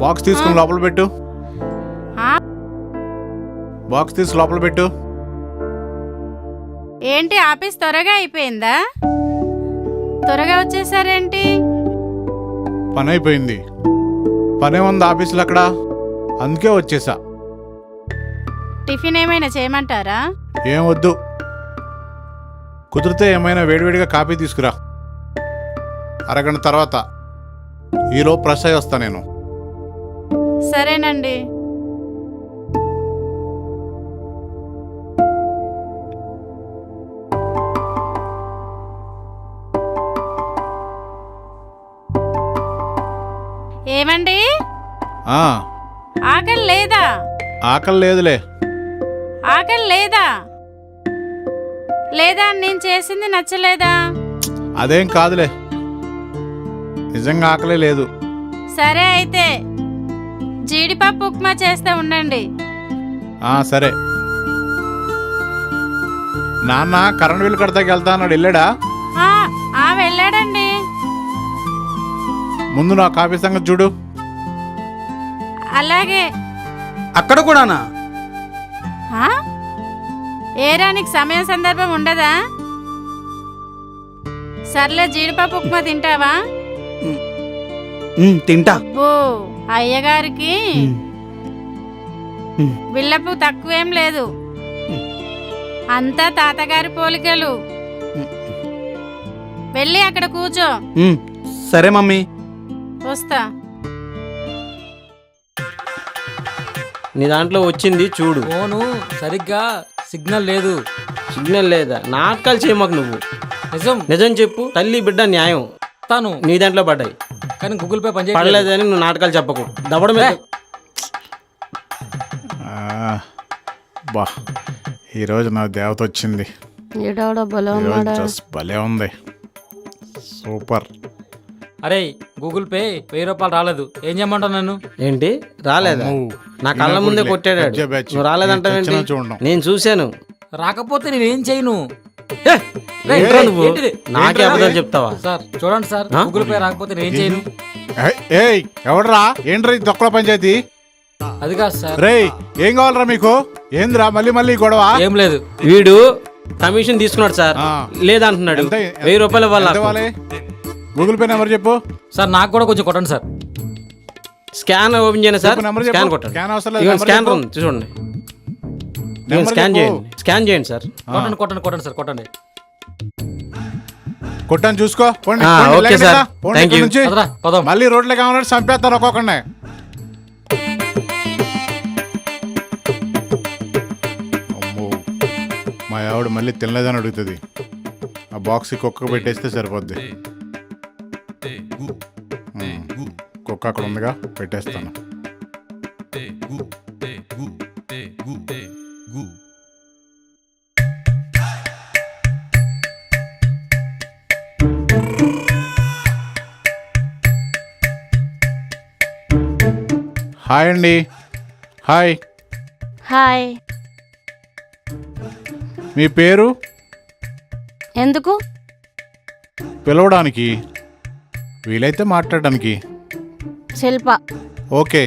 Box తీసుకుని లోపల పెట్టు. బాక్స్ తీసి లోపల పెట్టు. ఏంటి ఆఫీస్ త్వరగా అయిపోయిందా? త్వరగా వచ్చేసారేంటి? పని అయిపోయింది. పనే ఉంది ఆఫీసులో అక్కడ, అందుకే వచ్చేసా. టిఫిన్ ఏమైనా చేయమంటారా? ఏం వద్దు. కుదిరితే ఏమైనా వేడివేడిగా కాఫీ తీసుకురా. అరగంట తర్వాత ఈలో ఫ్రెష్ అయి వస్తా నేను. సరేనండి. ఏమండి, ఆకలి లేదా? ఆకలి లేదులే. ఆకలి లేదా? లేదా నేను చేసింది నచ్చలేదా? అదేం కాదులే, నిజంగా ఆకలే లేదు. సరే అయితే జీడిపప్పు ఉప్మా చేస్తే ఉండండి. సరే. నాన్న కరెంట్ బిల్లు కడతాకి వెళ్తా అన్నాడు, వెళ్ళాడా? వెళ్ళాడండి. ముందు నా కాఫీ సంగతి చూడు. అలాగే. అక్కడ కూడానా? ఏరానికి సమయం సందర్భం ఉండదా? సర్లే, జీడిపప్పు ఉప్మా తింటావా? తింటా. ఓ అయ్యగారికి బిళ్ళపు తక్కువేం లేదు, అంతా తాతగారి పోలికలు. వెళ్ళి అక్కడ కూర్చో. సరే మమ్మీ. వస్తా. నీ దాంట్లో వచ్చింది చూడు. ఫోను సరిగ్గా సిగ్నల్ లేదు. సిగ్నల్ లేదా? నాటకాలు చేయమాకు నువ్వు. నిజం నిజం చెప్పు. తల్లి బిడ్డ న్యాయం తాను నీ దాంట్లో పడ్డాయి. కానీ గూగుల్ పే పని పడలేదని నువ్వు నాటకాలు చెప్పకు. దవ్వడమే. బా, ఈరోజు నా దేవత వచ్చింది. భలే ఉంది, సూపర్. అరే, గూగుల్ పే 1000 రూపాయలు రాలేదు, ఏం చేయమంటావు నన్ను? ఏంటి రాలేదా? నా కళ్ళ ముందే కొట్టాడు. నువ్వు రాలేదంటావేంటి? నేను చూశాను. రాకపోతే నేనేం చేయను. నాకే అబద్ధాలు చెప్తావా? సార్ చూడండి సార్, గూగుల్ పే రాకపోతే నేను చేయను. ఎవడరా? ఏంట్రా తొక్కల పంచాయతీ? అది కాదు సార్. రే, ఏం కావాలరా మీకు? ఏంద్రా మళ్ళీ మళ్ళీ గొడవ? ఏం లేదు. వీడు కమిషన్ తీసుకున్నాడు సార్, లేదంటున్నాడు. 1000 రూపాయలు ఇవ్వాలి. గూగుల్ పే నెంబర్ చెప్పు సార్. నాకు కూడా కొంచెం కొట్టండి సార్. స్కాన్ ఓపెన్ చేయండి సార్. స్కాన్ కొట్టండి. స్కాన్ ఉంది చూడండి. స్కాన్ చేయండి. స్కాన్ చేయండి సార్. కొట్టండి కొట్టండి కొట్టండి సార్, కొట్టండి. కొట్టాను చూసుకో. Okay sir, thank you. మళ్ళీ రోడ్లే కావాలంటే చంపేస్తారు ఒక్కొక్కనే. అమ్మో, మా ఆవిడ మళ్ళీ తినలేదని అడుగుతుంది. ఆ బాక్స్ కుక్క పెట్టేస్తే సరిపోద్ది. కుక్క అక్కడ ఉందిగా, పెట్టేస్తాను. హాయ్ అండి. హాయ్. హాయ్. మీ పేరు? ఎందుకు? పిలవడానికి, వీలైతే మాట్లాడడానికి. శిల్ప. ఓకే,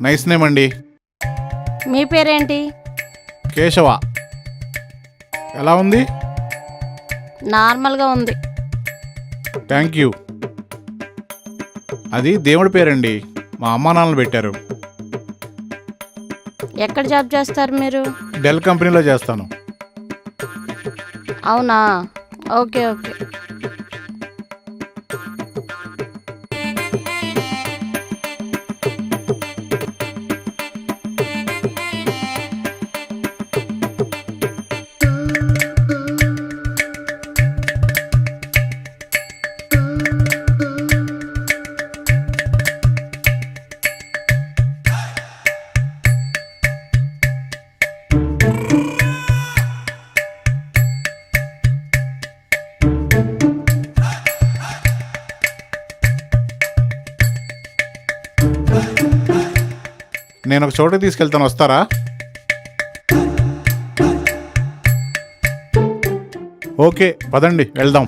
నైస్ నేమ్ అండి. మీ పేరేంటి? కేశవ. ఎలా ఉంది? నార్మల్గా ఉంది. Thank you. అది దేవుడి పేరండి, మా అమ్మా నాన్నలు పెట్టారు. ఎక్కడ జాబ్ చేస్తారు మీరు? డెల్ కంపెనీలో చేస్తాను. అవునా, ఓకే ఓకే. నేను ఒక చోటుకి తీసుకెళ్తాను, వస్తారా? ఓకే, పదండి వెళ్దాం.